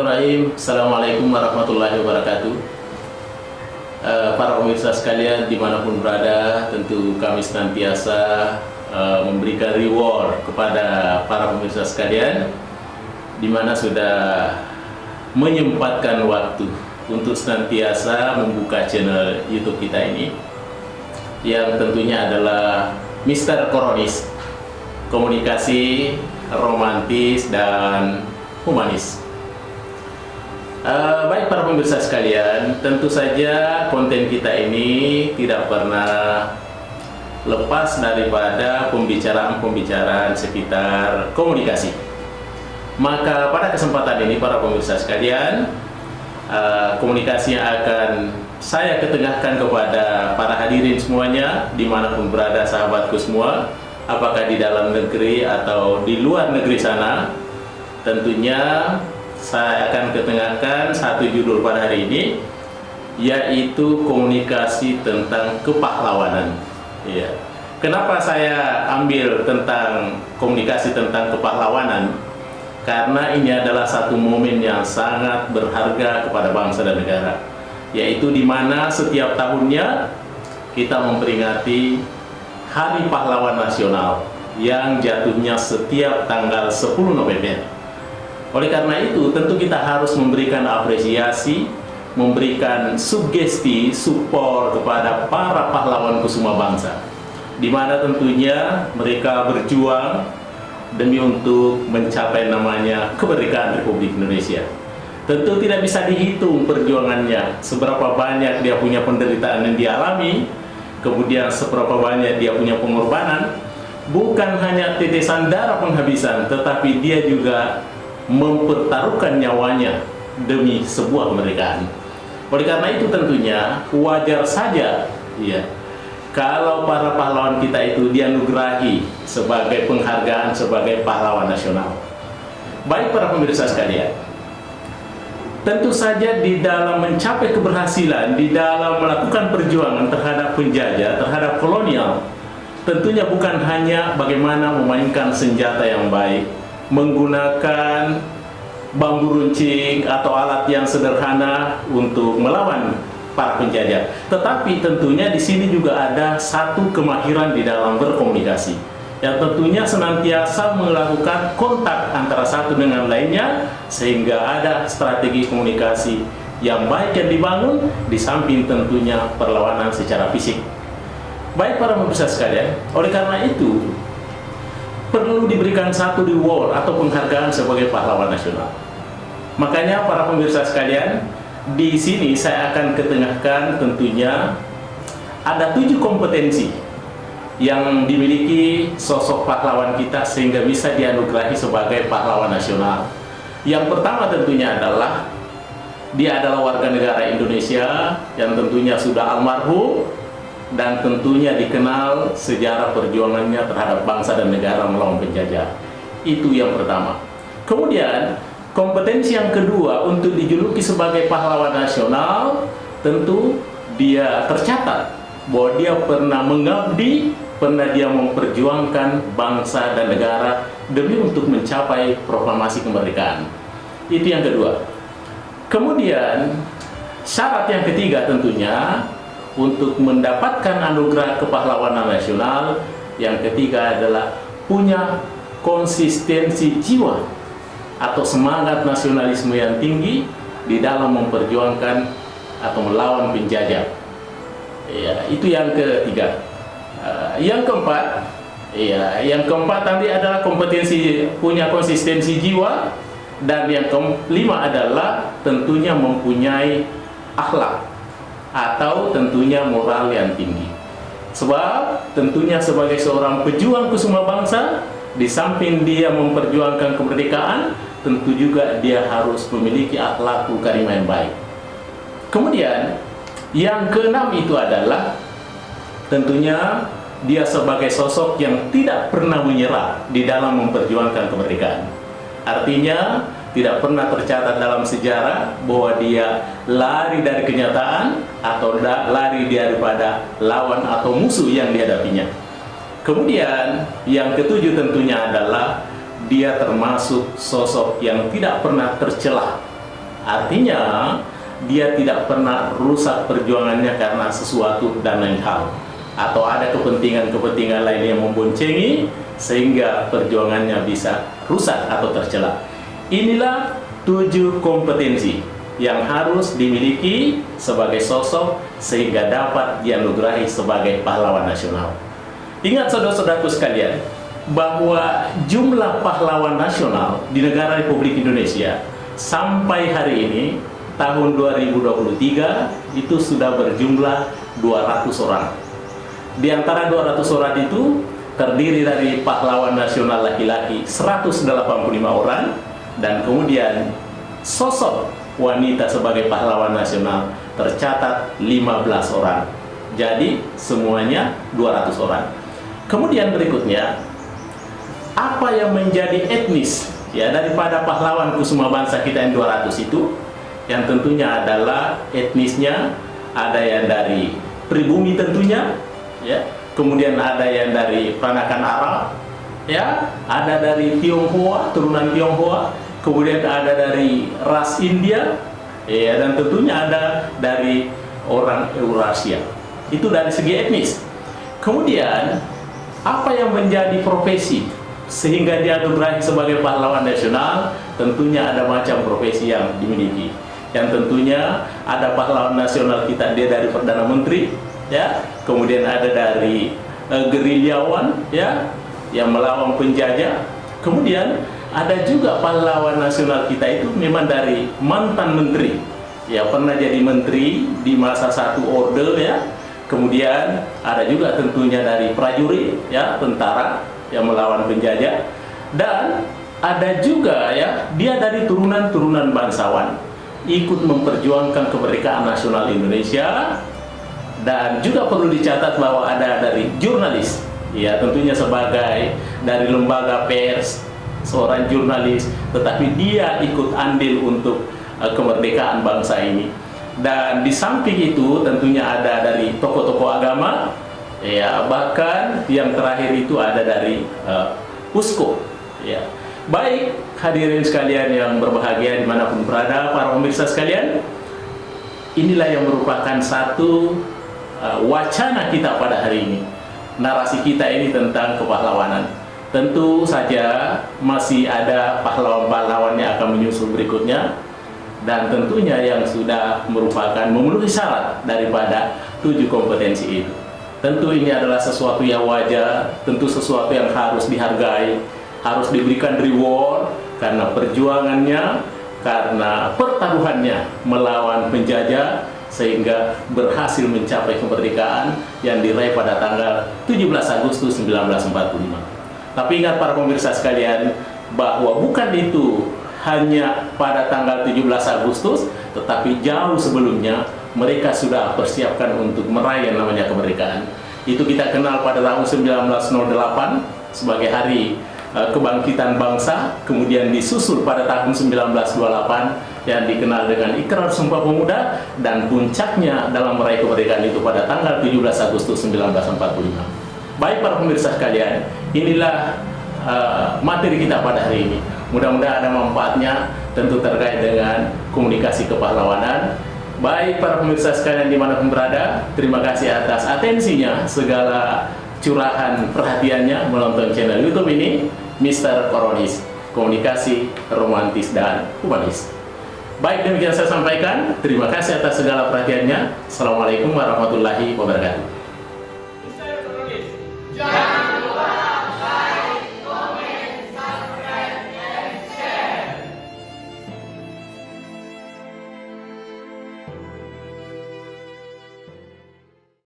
Bismillahirrahmanirrahim. Assalamualaikum warahmatullahi wabarakatuh. Para pemirsa sekalian dimanapun berada, tentu kami senantiasa memberikan reward kepada para pemirsa sekalian, dimana sudah menyempatkan waktu untuk senantiasa membuka channel YouTube kita ini, yang tentunya adalah Mr. Koronis, komunikasi romantis dan humanis. Baik para pemirsa sekalian, tentu saja konten kita ini tidak pernah lepas daripada pembicaraan-pembicaraan sekitar komunikasi. Maka pada kesempatan ini para pemirsa sekalian, komunikasi yang akan saya ketengahkan kepada para hadirin semuanya, dimanapun berada sahabatku semua, apakah di dalam negeri atau di luar negeri sana, tentunya saya akan ketengahkan satu judul pada hari ini, yaitu komunikasi tentang kepahlawanan. Ya. Kenapa saya ambil tentang komunikasi tentang kepahlawanan? Karena ini adalah satu momen yang sangat berharga kepada bangsa dan negara, yaitu di mana setiap tahunnya kita memperingati Hari Pahlawan Nasional yang jatuhnya setiap tanggal 10 November. Oleh karena itu, tentu kita harus memberikan apresiasi, memberikan sugesti, support kepada para pahlawan kusuma bangsa, di mana tentunya mereka berjuang demi untuk mencapai namanya kemerdekaan Republik Indonesia. Tentu tidak bisa dihitung perjuangannya, seberapa banyak dia punya penderitaan yang dialami, kemudian seberapa banyak dia punya pengorbanan, bukan hanya tetesan darah penghabisan, tetapi dia juga mempertaruhkan nyawanya demi sebuah kemerdekaan. Oleh karena itu tentunya wajar saja ya, kalau para pahlawan kita itu dianugerahi sebagai penghargaan sebagai pahlawan nasional. Baik para pemirsa sekalian, tentu saja di dalam mencapai keberhasilan, di dalam melakukan perjuangan terhadap penjajah, terhadap kolonial, tentunya bukan hanya bagaimana memainkan senjata yang baik, menggunakan bambu runcing atau alat yang sederhana untuk melawan para penjajah, tetapi tentunya di sini juga ada satu kemahiran di dalam berkomunikasi, yang tentunya senantiasa melakukan kontak antara satu dengan lainnya, sehingga ada strategi komunikasi yang baik yang dibangun, di samping tentunya perlawanan secara fisik. Baik para pemirsa sekalian, oleh karena itu perlu diberikan satu reward atau penghargaan sebagai pahlawan nasional. Makanya para pemirsa sekalian, di sini saya akan ketengahkan tentunya ada 7 kompetensi yang dimiliki sosok pahlawan kita sehingga bisa dianugerahi sebagai pahlawan nasional. Yang pertama tentunya adalah dia adalah warga negara Indonesia yang tentunya sudah almarhum dan tentunya dikenal sejarah perjuangannya terhadap bangsa dan negara melawan penjajah. Itu yang pertama. Kemudian kompetensi yang kedua untuk dijuluki sebagai pahlawan nasional, tentu dia tercatat bahwa dia pernah mengabdi, pernah dia memperjuangkan bangsa dan negara demi untuk mencapai proklamasi kemerdekaan. Itu yang kedua. Kemudian syarat yang ketiga tentunya untuk mendapatkan anugerah kepahlawanan nasional, yang ketiga adalah punya konsistensi jiwa atau semangat nasionalisme yang tinggi di dalam memperjuangkan atau melawan penjajah. Ya, itu yang ketiga. Yang keempat tadi adalah kompetensi punya konsistensi jiwa, dan yang kelima adalah tentunya mempunyai akhlak atau tentunya moral yang tinggi. Sebab tentunya sebagai seorang pejuang kusuma bangsa, di samping dia memperjuangkan kemerdekaan, tentu juga dia harus memiliki akhlak karimah yang baik. Kemudian yang keenam itu adalah tentunya dia sebagai sosok yang tidak pernah menyerah di dalam memperjuangkan kemerdekaan. Artinya tidak pernah tercatat dalam sejarah bahwa dia lari dari kenyataan atau lari daripada lawan atau musuh yang dihadapinya. Kemudian yang ketujuh tentunya adalah dia termasuk sosok yang tidak pernah tercelah Artinya, dia tidak pernah rusak perjuangannya karena sesuatu dan lain hal. Atau ada kepentingan-kepentingan lain yang memboncengi, sehingga perjuangannya bisa rusak atau tercela. Inilah 7 kompetensi yang harus dimiliki sebagai sosok sehingga dapat dianugerahi sebagai pahlawan nasional. Ingat saudara-saudaraku sekalian, bahwa jumlah pahlawan nasional di negara Republik Indonesia sampai hari ini, tahun 2023, itu sudah berjumlah 200 orang. Di antara 200 orang itu, terdiri dari pahlawan nasional laki-laki 185 orang, dan kemudian sosok wanita sebagai pahlawan nasional tercatat 15 orang. Jadi semuanya 200 orang. Kemudian berikutnya, apa yang menjadi etnis ya daripada pahlawan kusuma bangsa kita yang 200 itu? Yang tentunya adalah etnisnya ada yang dari pribumi tentunya, ya. Kemudian ada yang dari peranakan Arab, ya, ada dari Tionghoa, turunan Tionghoa, kemudian ada dari ras India, ya, dan tentunya ada dari orang Eurasia. Itu dari segi etnis. Kemudian apa yang menjadi profesi sehingga dia dianugerahi sebagai pahlawan nasional? Tentunya ada macam profesi yang dimiliki. Yang tentunya ada pahlawan nasional kita, dia dari Perdana Menteri, ya. Kemudian ada dari gerilyawan, ya, yang melawan penjajah. Kemudian ada juga pahlawan nasional kita itu memang dari mantan menteri, ya, pernah jadi menteri di masa satu orde, ya. Kemudian ada juga tentunya dari prajurit, ya, tentara yang melawan penjajah. Dan ada juga, ya, dia dari turunan-turunan bangsawan, ikut memperjuangkan kemerdekaan nasional Indonesia. Dan juga perlu dicatat bahwa ada dari jurnalis, ya, tentunya sebagai dari lembaga pers, seorang jurnalis, tetapi dia ikut andil untuk kemerdekaan bangsa ini. Dan di samping itu tentunya ada dari tokoh-tokoh agama, ya, bahkan yang terakhir itu ada dari uskup, ya. Baik hadirin sekalian yang berbahagia dimanapun berada, para pemirsa sekalian, inilah yang merupakan satu wacana kita pada hari ini. Narasi kita ini tentang kepahlawanan. Tentu saja masih ada pahlawan-pahlawan yang akan menyusul berikutnya, dan tentunya yang sudah merupakan memenuhi syarat daripada 7 kompetensi itu. Tentu ini adalah sesuatu yang wajar, tentu sesuatu yang harus dihargai, harus diberikan reward karena perjuangannya, karena pertaruhannya melawan penjajah, sehingga berhasil mencapai kemerdekaan yang diraih pada tanggal 17 Agustus 1945. Tapi ingat para pemirsa sekalian, bahwa bukan itu hanya pada tanggal 17 Agustus, tetapi jauh sebelumnya mereka sudah persiapkan untuk meraih yang namanya kemerdekaan. Itu kita kenal pada tahun 1908 sebagai hari kebangkitan bangsa, kemudian disusul pada tahun 1928 yang dikenal dengan Ikrar Sumpah Pemuda, dan puncaknya dalam meraih kemerdekaan itu pada tanggal 17 Agustus 1945. Baik para pemirsa sekalian, inilah materi kita pada hari ini. Mudah-mudahan ada manfaatnya, tentu terkait dengan komunikasi kepahlawanan. Baik para pemirsa sekalian dimanapun berada, terima kasih atas atensinya, segala curahan perhatiannya menonton channel YouTube ini, Mr. Koronis, komunikasi romantis dan humanis. Baik, demikian saya sampaikan. Terima kasih atas segala perhatiannya. Assalamualaikum warahmatullahi wabarakatuh.